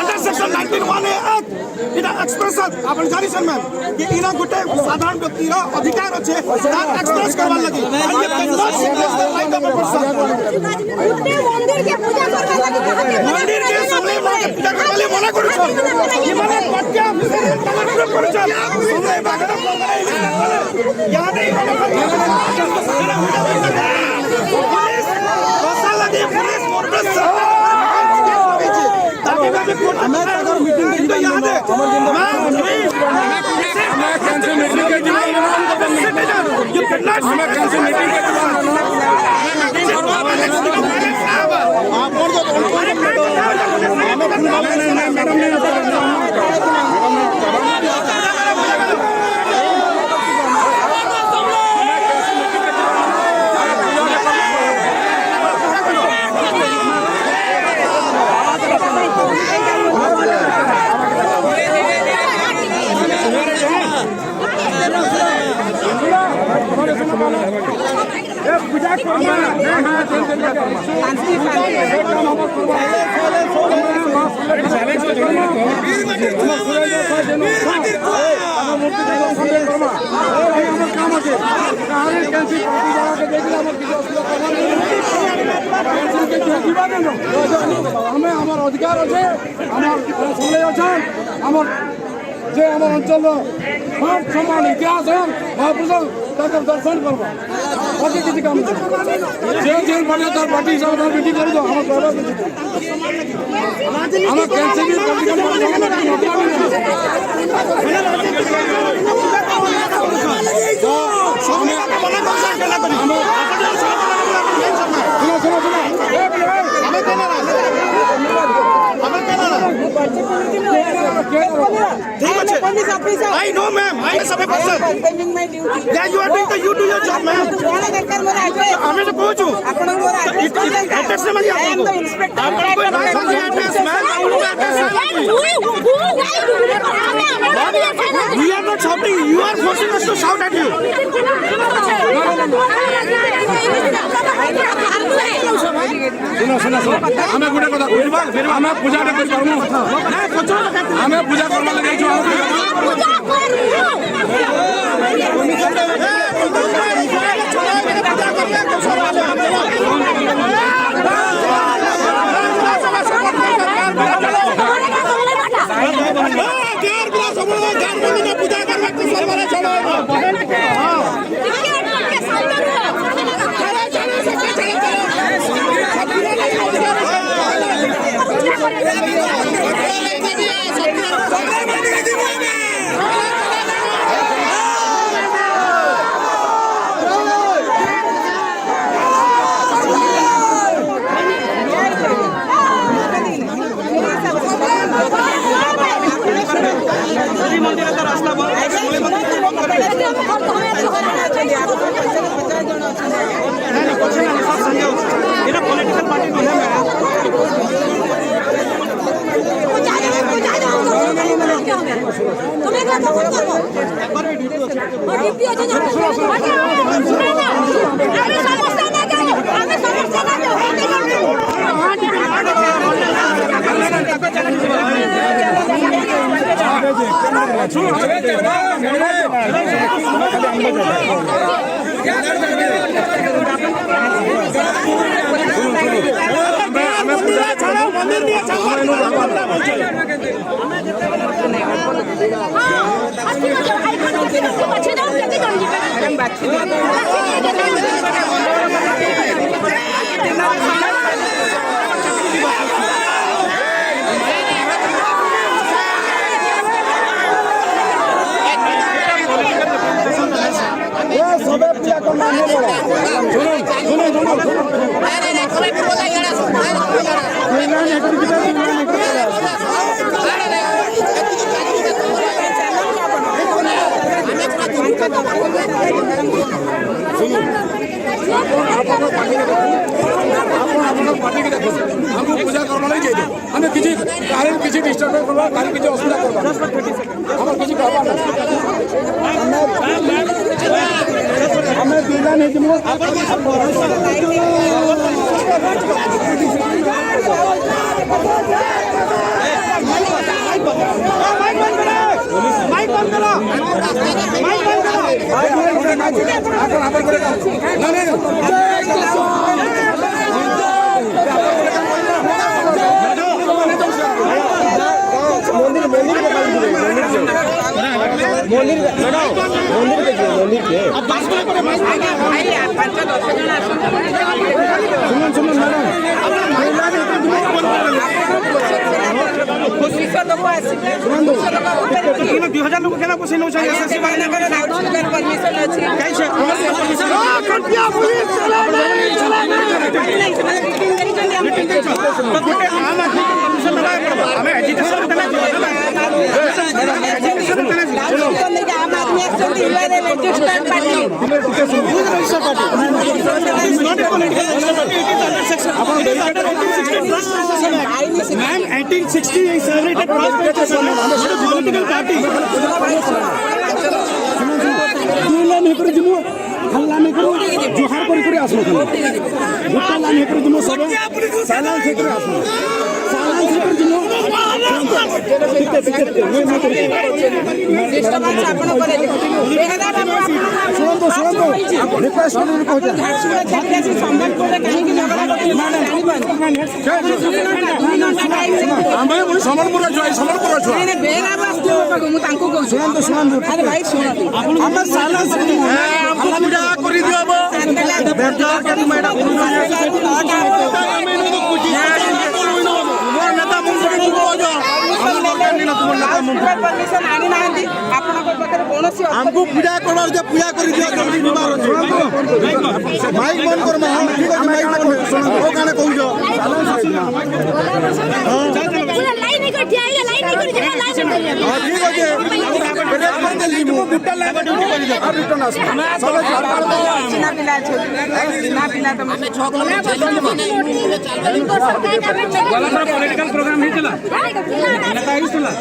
Under section 19(1) এটা expression আপনি জানিছেন ma'am যে ইনা গোটে সাধারণ ব্যক্তির অধিকার আছে তার এক্সপ্রেস করবার লাগি মন্দির কে সামনে পূজা করলে মনা করছ কি মানে পটকা তলব করছ সামনে বাগড়া ইয়াদ এই পুলিশ পুলিশ মোরবে আমার অধিকার আছে আমার ছেলে আছেন আমার যে আমার অঞ্চল সব সমান ইতিহাস মহাপুরুষ তাদের দর্শন করবো বাকি কিছু কাম যে যে বলে তার পার্টি হিসাবে তার মিটিং করে দাও আমার গর্ব কিছু আমার cancel I know, ma'am. I am a person. Yeah, you are doing the. You do your job, ma'am. I'm supposed to. Address me, I am the inspector. I'm going to address, ma'am. We are not shouting. You are forcing us to shout at you. सुनो हमें गुडे কথা কইবা আমরা পূজাটা করি পারমু না আমি পূজা করবা লাগি ছো পূজা पूजा करवा नहीं चाहिए हमें किसी कारण किसी डिस्टर्बेंस करवा कारण किसी असुविधा करवा हमें किसी कहवा हमें दिला नहीं Ma'am, 1860 is celebrated political party. हल्ला नहीं करो जोहार पर करे आसलो गुट्टा ला नहीं करो तुम सब सालान से करे आसलो सालान से करे तुम सुनो रिक्वेस्ट करने को हमें वो समरपुर बेरा बस मु तांको को सुनो अरे भाई सुनो हमर सालान से हमको पूजा करी दियो अब बेटा करी मैडम मोर नेता मंत्री को जो परमिशन आनी नांदी आपन को पत्र कोनोसी हमको पूजा करबार जे पूजा करी दियो जल्दी निबार माइक बंद कर हम ठीक है माइक बंद सुनो ओ गाना कहू जो लाइन नहीं कटिया लाइन नहीं करी लाइन हां ठीक है ब्रेक कर देली मु गुट्टा ला ड्यूटी करी दे अब रिटर्न आस सब ना पिला छो ना पिला तो हमें छोकला पॉलिटिकल प्रोग्राम नहीं चला नेता ही चला